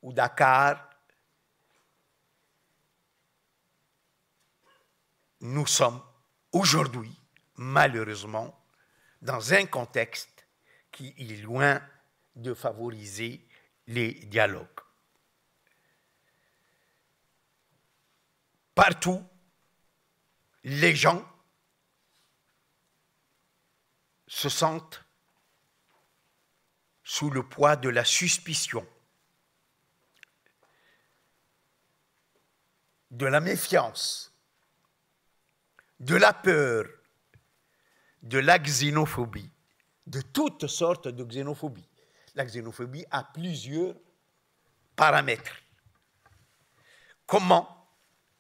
ou Dakar, nous sommes aujourd'hui, malheureusement, dans un contexte qui est loin de favoriser les dialogues. Partout, les gens se sentent sous le poids de la suspicion, de la méfiance, de la peur, de la xénophobie, de toutes sortes de xénophobie. La xénophobie a plusieurs paramètres. Comment,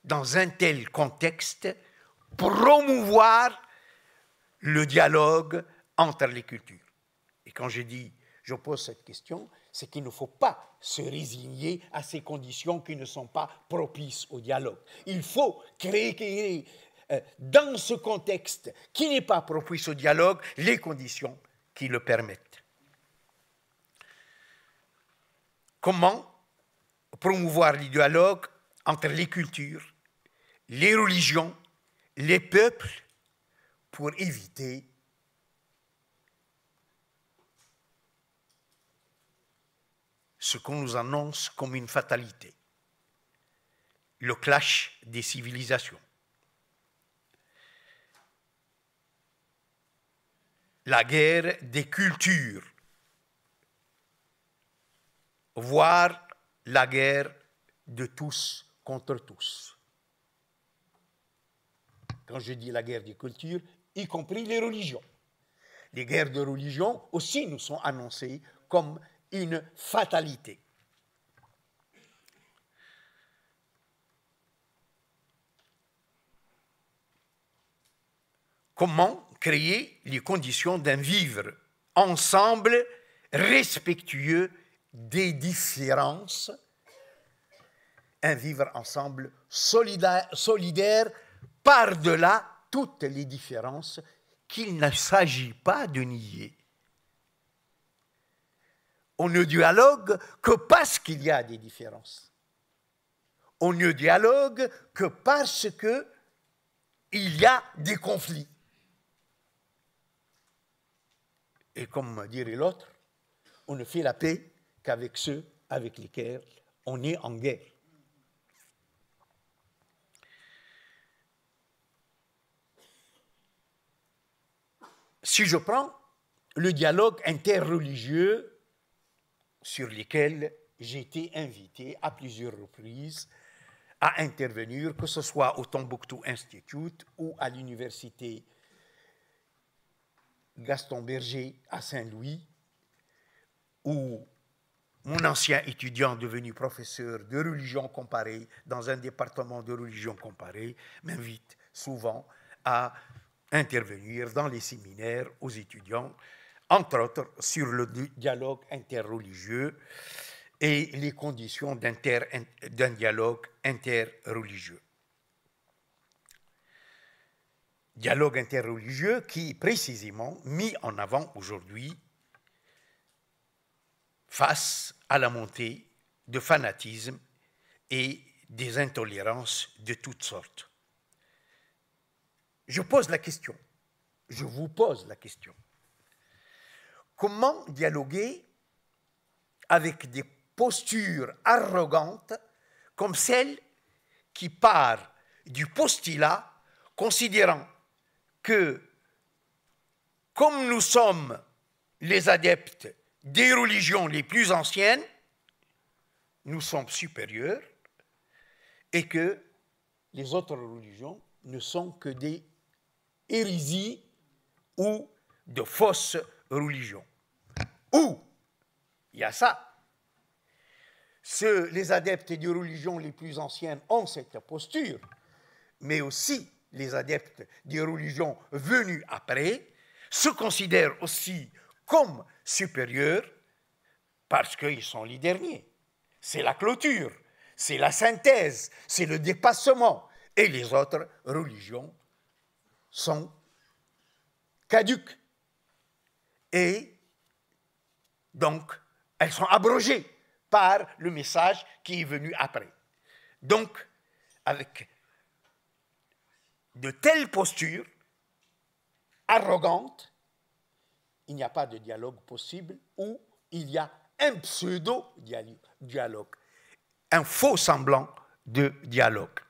dans un tel contexte, promouvoir le dialogue entre les cultures? Et quand je pose cette question, c'est qu'il ne faut pas se résigner à ces conditions qui ne sont pas propices au dialogue. Il faut créer dans ce contexte qui n'est pas propice au dialogue, les conditions qui le permettent. Comment promouvoir le dialogue entre les cultures, les religions, les peuples, pour éviter ce qu'on nous annonce comme une fatalité, le clash des civilisations, la guerre des cultures, voire la guerre de tous contre tous. Quand je dis la guerre des cultures, y compris les religions. Les guerres de religion aussi nous sont annoncées comme une fatalité. Comment créer les conditions d'un vivre ensemble respectueux des différences, un vivre ensemble solidaire par-delà toutes les différences qu'il ne s'agit pas de nier. On ne dialogue que parce qu'il y a des différences. On ne dialogue que parce qu'il y a des conflits. Et comme dirait l'autre, on ne fait la paix qu'avec ceux avec lesquels on est en guerre. Si je prends le dialogue interreligieux sur lequel j'ai été invité à plusieurs reprises à intervenir, que ce soit au Tombouctou Institute ou à l'université Gaston Berger à Saint-Louis, où mon ancien étudiant devenu professeur de religion comparée dans un département de religion comparée m'invite souvent à intervenir dans les séminaires aux étudiants, entre autres sur le dialogue interreligieux et les conditions d'un dialogue interreligieux. Dialogue interreligieux qui est précisément mis en avant aujourd'hui face à la montée de fanatisme et des intolérances de toutes sortes. Je pose la question, je vous pose la question. Comment dialoguer avec des postures arrogantes comme celle qui part du postulat considérant que, comme nous sommes les adeptes des religions les plus anciennes, nous sommes supérieurs et que les autres religions ne sont que des hérésies ou de fausses religions. Ou, il y a ça. Les adeptes des religions les plus anciennes ont cette posture, mais aussi les adeptes des religions venues après se considèrent aussi comme supérieurs parce qu'ils sont les derniers. C'est la clôture, c'est la synthèse, c'est le dépassement. Et les autres religions sont caduques. Et donc, elles sont abrogées par le message qui est venu après. Donc, avec de telles postures arrogantes, il n'y a pas de dialogue possible, ou il y a un pseudo-dialogue, un faux semblant de dialogue.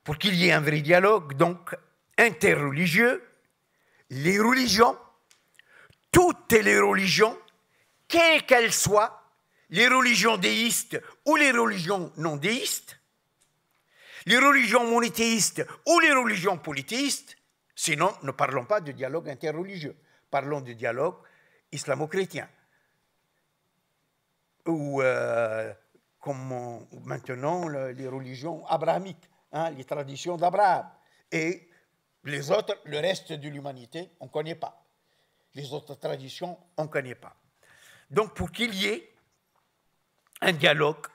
Pour qu'il y ait un vrai dialogue, donc, interreligieux, les religions, toutes les religions, quelles qu'elles soient, les religions déistes ou les religions non déistes, les religions monothéistes ou les religions polythéistes, sinon ne parlons pas de dialogue interreligieux, parlons de dialogue islamo-chrétien. Ou comme maintenant les religions abrahamiques, hein, les traditions d'Abraham. Et les autres, le reste de l'humanité, on ne connaît pas. Les autres traditions, on ne connaît pas. Donc pour qu'il y ait un dialogue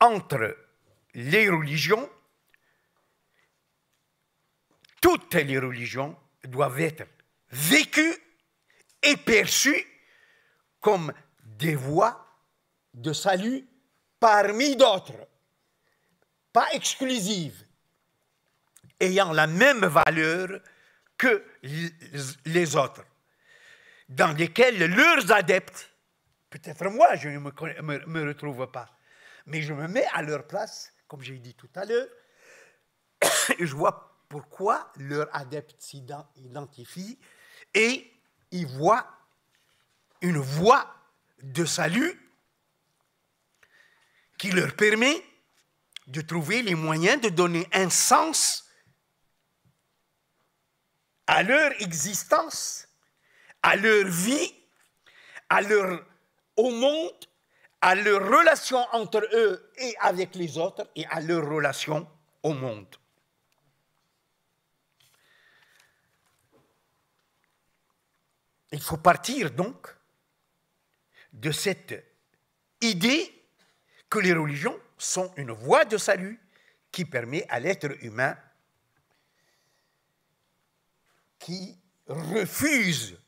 entre les religions, toutes les religions doivent être vécues et perçues comme des voies de salut parmi d'autres, pas exclusives, ayant la même valeur que les autres, dans lesquelles leurs adeptes, peut-être moi je ne me retrouve pas, mais je me mets à leur place, comme j'ai dit tout à l'heure, et je vois pourquoi leurs adeptes s'identifient et ils voient une voie de salut qui leur permet de trouver les moyens de donner un sens à leur existence, à leur vie, au monde, à leur relation entre eux et avec les autres et à leur relation au monde. Il faut partir donc de cette idée que les religions sont une voie de salut qui permet à l'être humain qui refuse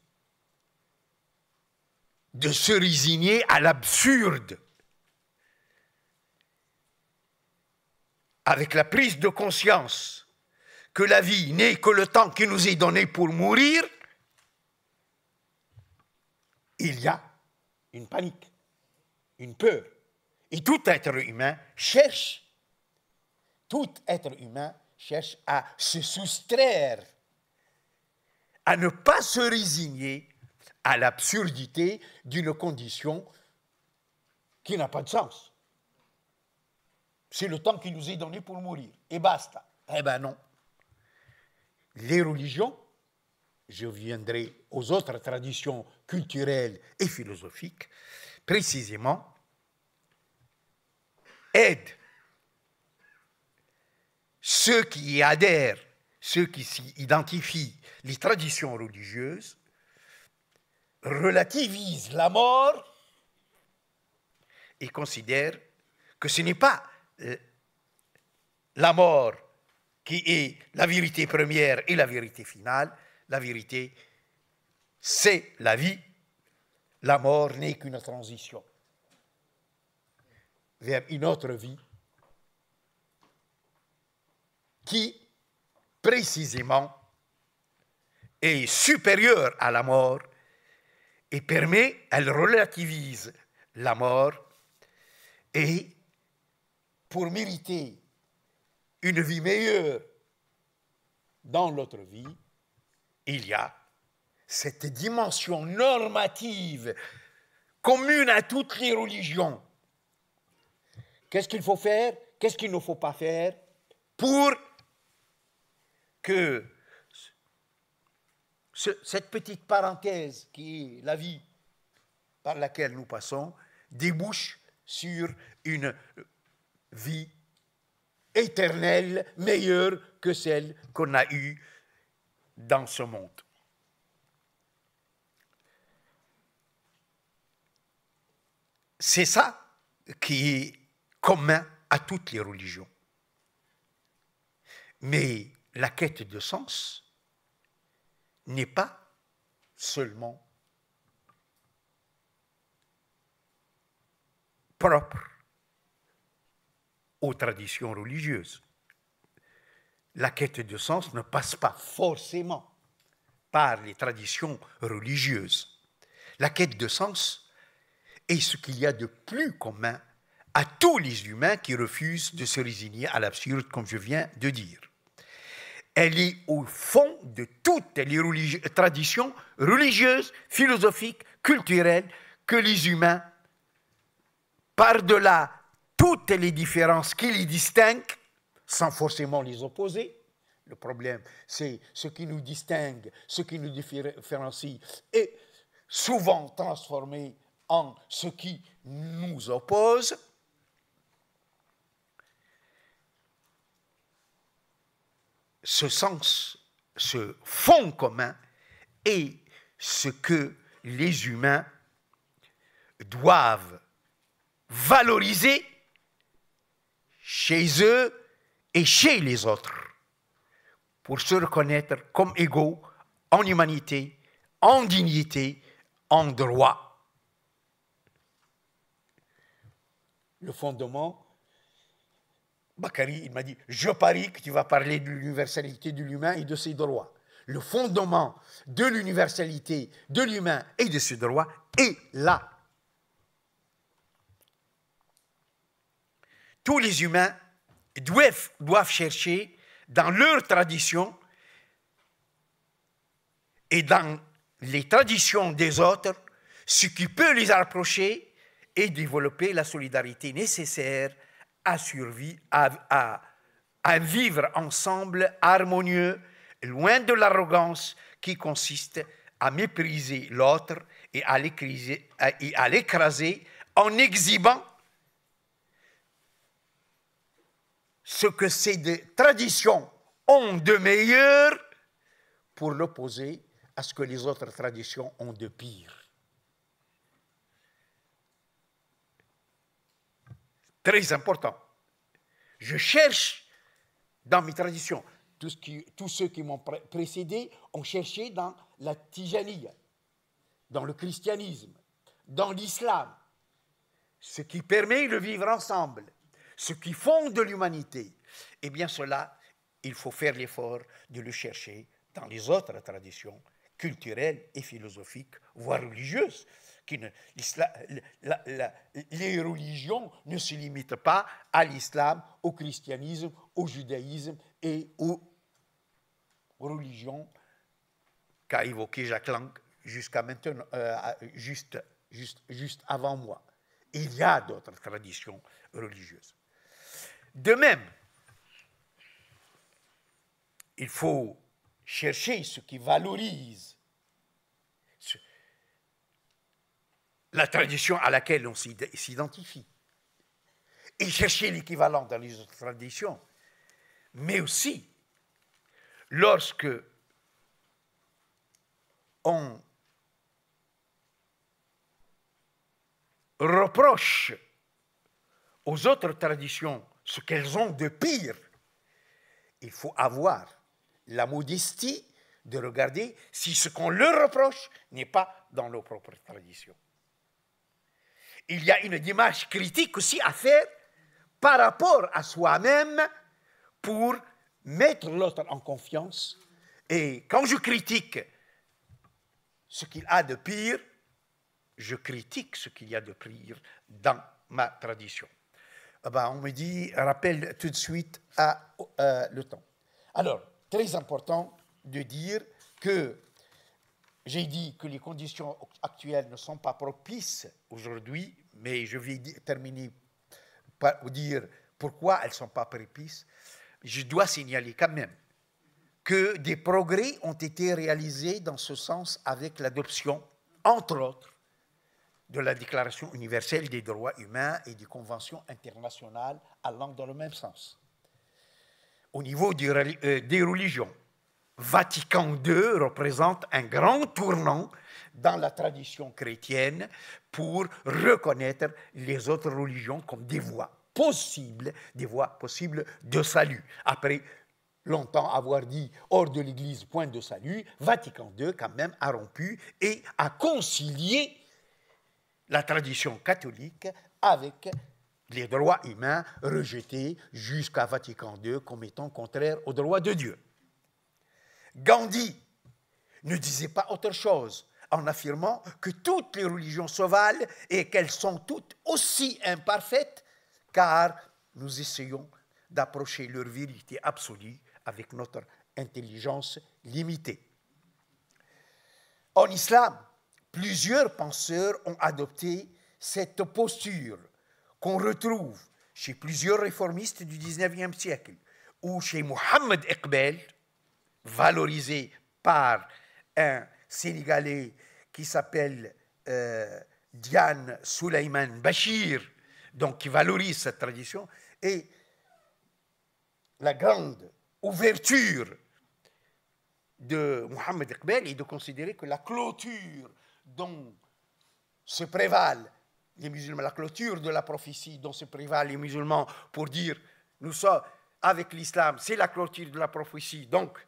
de se résigner à l'absurde, avec la prise de conscience que la vie n'est que le temps qui nous est donné pour mourir, il y a une panique, une peur. Et tout être humain cherche à se soustraire, à ne pas se résigner à l'absurdité d'une condition qui n'a pas de sens. C'est le temps qui nous est donné pour mourir, et basta. Eh bien non. Les religions, je viendrai aux autres traditions culturelles et philosophiques, précisément, aident ceux qui y adhèrent, ceux qui s'y identifient, les traditions religieuses, relativisent la mort et considèrent que ce n'est pas la mort qui est la vérité première et la vérité finale. La vérité, c'est la vie. La mort n'est qu'une transition vers une autre vie qui, précisément, est supérieure à la mort et elle relativise la mort, et pour mériter une vie meilleure dans l'autre vie, il y a cette dimension normative commune à toutes les religions. Qu'est-ce qu'il faut faire? Qu'est-ce qu'il ne faut pas faire pour que cette petite parenthèse qui est la vie par laquelle nous passons débouche sur une vie éternelle, meilleure que celle qu'on a eue dans ce monde. C'est ça qui est commun à toutes les religions. Mais la quête de sens n'est pas seulement propre aux traditions religieuses. La quête de sens ne passe pas forcément par les traditions religieuses. La quête de sens est ce qu'il y a de plus commun à tous les humains qui refusent de se résigner à l'absurde, comme je viens de dire. Elle est au fond de toutes les traditions religieuses, philosophiques, culturelles que les humains, par-delà toutes les différences qui les distinguent, sans forcément les opposer. Le problème, c'est ce qui nous distingue, ce qui nous différencie, est souvent transformé en ce qui nous oppose. Ce sens, ce fond commun est ce que les humains doivent valoriser chez eux et chez les autres pour se reconnaître comme égaux en humanité, en dignité, en droit. Le fondement, Bakary, il m'a dit, je parie que tu vas parler de l'universalité de l'humain et de ses droits. Le fondement de l'universalité de l'humain et de ses droits est là. Tous les humains doivent chercher dans leur tradition et dans les traditions des autres ce qui peut les approcher et développer la solidarité nécessaire à survivre, à vivre ensemble harmonieux, loin de l'arrogance qui consiste à mépriser l'autre et à l'écraser en exhibant ce que ces traditions ont de meilleur pour l'opposer à ce que les autres traditions ont de pire. Très important. Je cherche dans mes traditions, tous ceux qui m'ont précédé ont cherché dans la Tijaniya, dans le christianisme, dans l'islam, ce qui permet de vivre ensemble, ce qui fonde l'humanité. Eh bien cela, il faut faire l'effort de le chercher dans les autres traditions culturelles et philosophiques, voire religieuses. Les religions ne se limitent pas à l'islam, au christianisme, au judaïsme et aux religions qu'a évoqué Jacques Lang jusqu'à maintenant, juste avant moi. Il y a d'autres traditions religieuses. De même, il faut chercher ce qui valorise la tradition à laquelle on s'identifie et chercher l'équivalent dans les autres traditions, mais aussi lorsque on reproche aux autres traditions ce qu'elles ont de pire, il faut avoir la modestie de regarder si ce qu'on leur reproche n'est pas dans nos propres traditions. Il y a une démarche critique aussi à faire par rapport à soi-même pour mettre l'autre en confiance. Et quand je critique ce qu'il a de pire, je critique ce qu'il y a de pire dans ma tradition. On me dit, rappelle tout de suite le temps. Alors, très important de dire que j'ai dit que les conditions actuelles ne sont pas propices aujourd'hui, mais je vais terminer par dire pourquoi elles ne sont pas propices. Je dois signaler quand même que des progrès ont été réalisés dans ce sens avec l'adoption, entre autres, de la Déclaration universelle des droits humains et des conventions internationales allant dans le même sens. Au niveau des religions, Vatican II représente un grand tournant dans la tradition chrétienne pour reconnaître les autres religions comme des voies possibles de salut. Après longtemps avoir dit hors de l'Église, point de salut, Vatican II quand même a rompu et a concilié la tradition catholique avec les droits humains rejetés jusqu'à Vatican II comme étant contraires aux droits de Dieu. Gandhi ne disait pas autre chose en affirmant que toutes les religions se valent et qu'elles sont toutes aussi imparfaites car nous essayons d'approcher leur vérité absolue avec notre intelligence limitée. En islam, plusieurs penseurs ont adopté cette posture qu'on retrouve chez plusieurs réformistes du XIXe siècle ou chez Mohammed Iqbal, valorisé par un Sénégalais qui s'appelle Diane Souleymane Bachir, donc qui valorise cette tradition, et la grande ouverture de Mohammed Iqbal est de considérer que la clôture dont se prévalent les musulmans, la clôture de la prophétie dont se prévalent les musulmans pour dire nous sommes avec l'islam, c'est la clôture de la prophétie, donc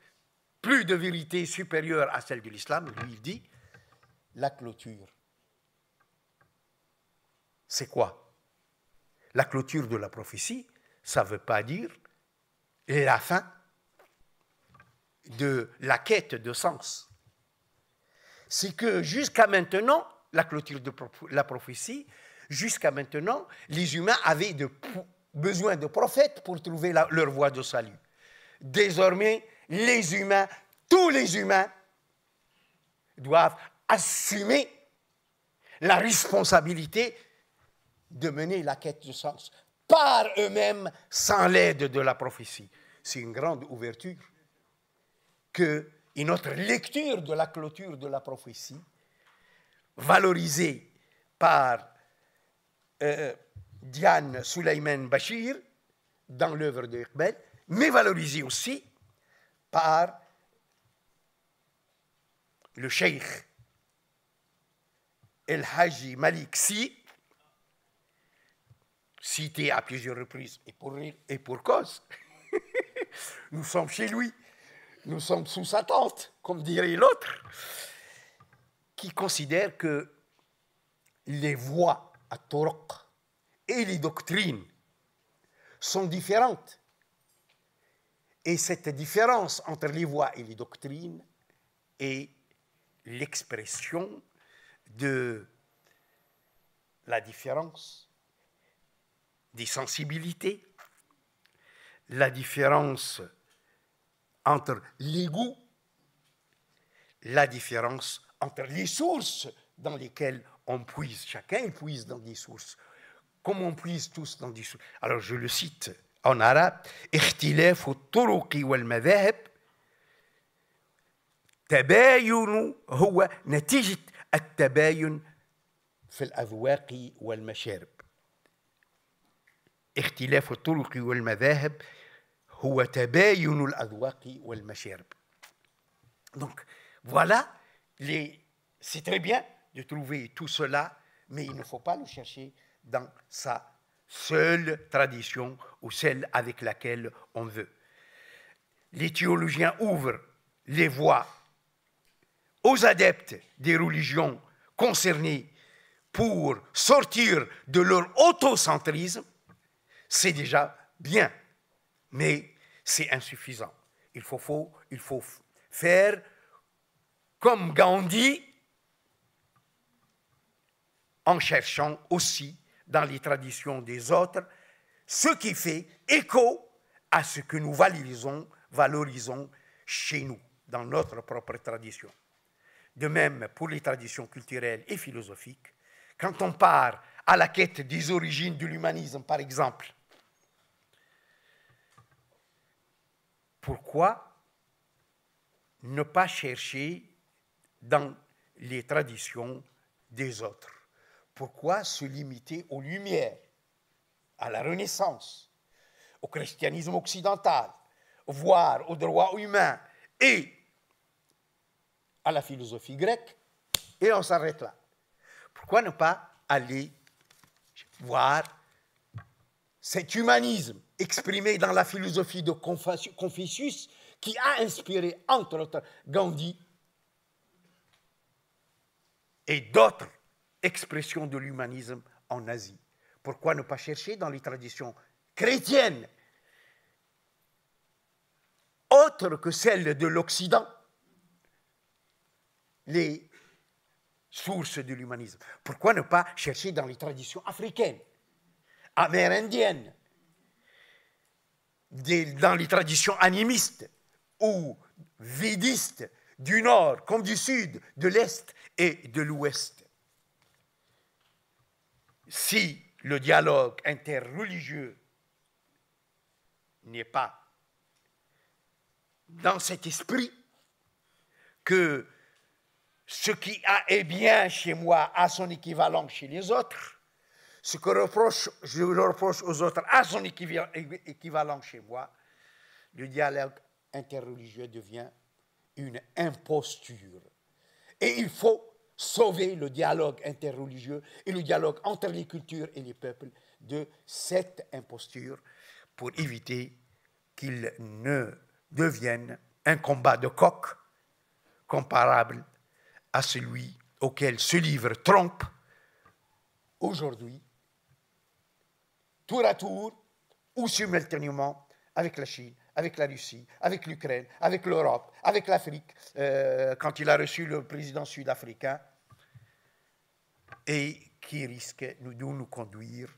plus de vérité supérieure à celle de l'islam, lui il dit la clôture. C'est quoi? La clôture de la prophétie, ça ne veut pas dire la fin de la quête de sens. C'est que jusqu'à maintenant, la clôture de la prophétie, jusqu'à maintenant, les humains avaient besoin de prophètes pour trouver leur voie de salut. Désormais, les humains, tous les humains, doivent assumer la responsabilité de mener la quête de sens par eux-mêmes sans l'aide de la prophétie. C'est une grande ouverture que notre lecture de la clôture de la prophétie, valorisée par Diane Souleymane Bachir dans l'œuvre de Iqbal, mais valorisée aussi par le cheikh El Haji Malik Sy, cité à plusieurs reprises, et pour cause. Nous sommes chez lui, nous sommes sous sa tente, comme dirait l'autre, qui considère que les voies à Turuq et les doctrines sont différentes. Et cette différence entre les voies et les doctrines est l'expression de la différence des sensibilités, la différence entre les goûts, la différence entre les sources dans lesquelles on puise. Chacun puise dans des sources, comme on puise tous dans des sources. Alors je le cite en arabe, اختلاف الطرق والمذاهب تباين هو نتيجة التباين في الأذواق والمشارب. اختلاف الطرق والمذاهب هو تباين الأذواق والمشارب. Donc voilà, c'est très bien de trouver tout cela, mais il ne faut pas le chercher dans sa seule tradition ou celle avec laquelle on veut. Les théologiens ouvrent les voies aux adeptes des religions concernées pour sortir de leur autocentrisme. C'est déjà bien, mais c'est insuffisant. Il faut faire comme Gandhi en cherchant aussi dans les traditions des autres ce qui fait écho à ce que nous valorisons chez nous, dans notre propre tradition. De même pour les traditions culturelles et philosophiques, quand on part à la quête des origines de l'humanisme, par exemple, pourquoi ne pas chercher dans les traditions des autres? Pourquoi se limiter aux Lumières, à la Renaissance, au christianisme occidental, voire aux droits humains et à la philosophie grecque, et on s'arrête là? Pourquoi ne pas aller voir cet humanisme exprimé dans la philosophie de Confucius qui a inspiré, entre autres, Gandhi et d'autres expressions de l'humanisme en Asie. Pourquoi ne pas chercher dans les traditions chrétiennes, autres que celles de l'Occident, les sources de l'humanisme? Pourquoi ne pas chercher dans les traditions africaines, amérindiennes, dans les traditions animistes ou védistes du Nord comme du Sud, de l'Est et de l'Ouest? Si le dialogue interreligieux n'est pas dans cet esprit que ce qui est bien chez moi a son équivalent chez les autres, ce que je reproche aux autres a son équivalent chez moi, le dialogue interreligieux devient une imposture. Et il faut sauver le dialogue interreligieux et le dialogue entre les cultures et les peuples de cette imposture pour éviter qu'il ne devienne un combat de coq comparable à celui auquel se livre Trump aujourd'hui, tour à tour ou simultanément avec la Chine, avec la Russie, avec l'Ukraine, avec l'Europe, avec l'Afrique, quand il a reçu le président sud-africain, et qui risque de nous conduire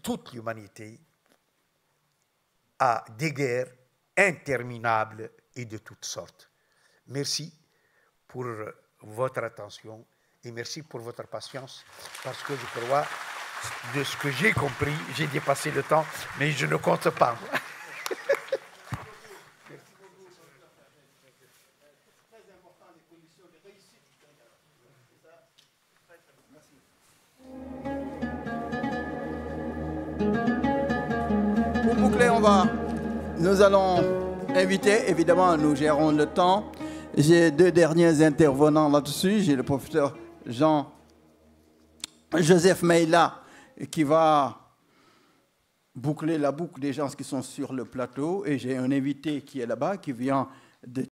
toute l'humanité à des guerres interminables et de toutes sortes. Merci pour votre attention et merci pour votre patience, parce que je crois, de ce que j'ai compris, j'ai dépassé le temps, mais je ne compte pas. Pour boucler, nous allons inviter, évidemment, nous gérons le temps. J'ai deux derniers intervenants là-dessus. J'ai le professeur Jean-Joseph Meïla qui va boucler la boucle des gens qui sont sur le plateau. Et j'ai un invité qui est là-bas, qui vient de